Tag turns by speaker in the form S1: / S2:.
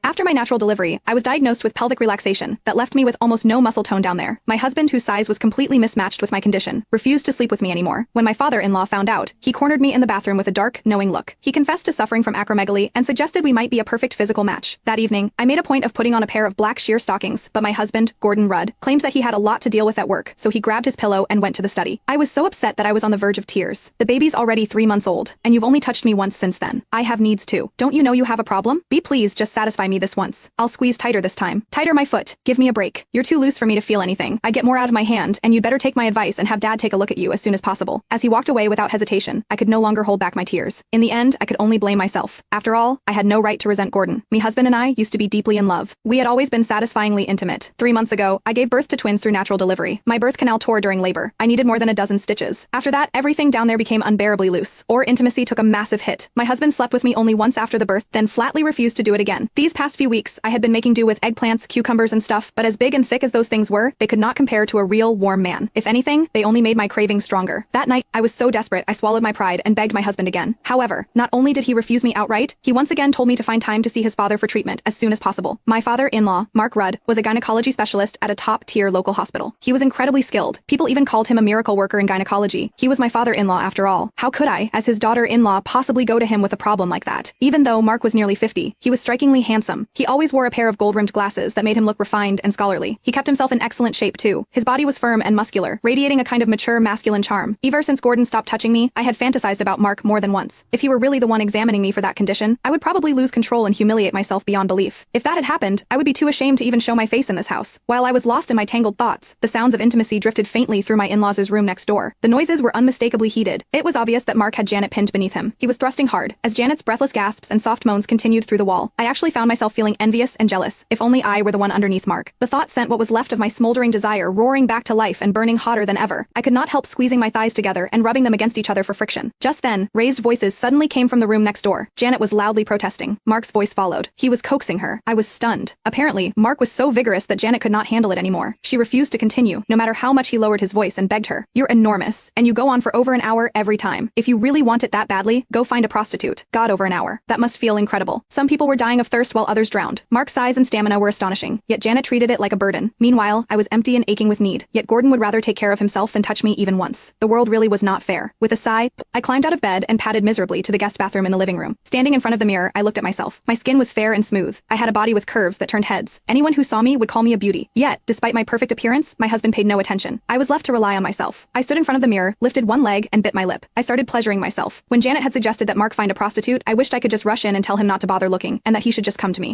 S1: After my natural delivery, I was diagnosed with pelvic relaxation that left me with almost no muscle tone down there. My husband, whose size was completely mismatched with my condition, refused to sleep with me anymore. When my father-in-law found out, he cornered me in the bathroom with a dark, knowing look. He confessed to suffering from acromegaly and suggested we might be a perfect physical match. That evening, I made a point of putting on a pair of black sheer stockings, but my husband, Gordon Rudd, claimed that he had a lot to deal with at work, so he grabbed his pillow and went to the study. I was so upset that I was on the verge of tears. The baby's already 3 months old, and you've only touched me once since then. I have needs too. Don't you know you have a problem? Be please just satisfy me this once. I'll squeeze tighter this time. Tighter my foot. Give me a break. You're too loose for me to feel anything. I get more out of my hand, and you'd better take my advice and have Dad take a look at you as soon as possible. As he walked away without hesitation, I could no longer hold back my tears. In the end, I could only blame myself. After all, I had no right to resent Gordon. My husband and I used to be deeply in love. We had always been satisfyingly intimate. 3 months ago, I gave birth to twins through natural delivery. My birth canal tore during labor. I needed more than a dozen stitches. After that, everything down there became unbearably loose. Our intimacy took a massive hit. My husband slept with me only once after the birth, then flatly refused to do it again. These past few weeks, I had been making do with eggplants, cucumbers and stuff, but as big and thick as those things were, they could not compare to a real, warm man. If anything, they only made my cravings stronger. That night, I was so desperate I swallowed my pride and begged my husband again. However, not only did he refuse me outright, he once again told me to find time to see his father for treatment as soon as possible. My father-in-law, Mark Rudd, was a gynecology specialist at a top-tier local hospital. He was incredibly skilled. People even called him a miracle worker in gynecology. He was my father-in-law after all. How could I, as his daughter-in-law, possibly go to him with a problem like that? Even though Mark was nearly 50, he was strikingly handsome. He always wore a pair of gold-rimmed glasses that made him look refined and scholarly. He kept himself in excellent shape too. His body was firm and muscular, radiating a kind of mature masculine charm. Ever since Gordon stopped touching me, I had fantasized about Mark more than once. If he were really the one examining me for that condition, I would probably lose control and humiliate myself beyond belief. If that had happened, I would be too ashamed to even show my face in this house. While I was lost in my tangled thoughts, the sounds of intimacy drifted faintly through my in-laws' room next door. The noises were unmistakably heated. It was obvious that Mark had Janet pinned beneath him. He was thrusting hard, as Janet's breathless gasps and soft moans continued through the wall. I actually found myself feeling envious and jealous. If only I were the one underneath Mark. The thought sent what was left of my smoldering desire roaring back to life and burning hotter than ever. I could not help squeezing my thighs together and rubbing them against each other for friction. Just then, raised voices suddenly came from the room next door. Janet was loudly protesting. Mark's voice followed. He was coaxing her. I was stunned. Apparently, Mark was so vigorous that Janet could not handle it anymore. She refused to continue, no matter how much he lowered his voice and begged her. You're enormous, and you go on for over an hour every time. If you really want it that badly, go find a prostitute. God, over an hour. That must feel incredible. Some people were dying of thirst while others drowned. Mark's size and stamina were astonishing, yet Janet treated it like a burden. Meanwhile, I was empty and aching with need, yet Gordon would rather take care of himself than touch me even once. The world really was not fair. With a sigh, I climbed out of bed and padded miserably to the guest bathroom in the living room. Standing in front of the mirror, I looked at myself. My skin was fair and smooth. I had a body with curves that turned heads. Anyone who saw me would call me a beauty. Yet, despite my perfect appearance, my husband paid no attention. I was left to rely on myself. I stood in front of the mirror, lifted one leg, and bit my lip. I started pleasuring myself. When Janet had suggested that Mark find a prostitute, I wished I could just rush in and tell him not to bother looking, and that he should just come to me.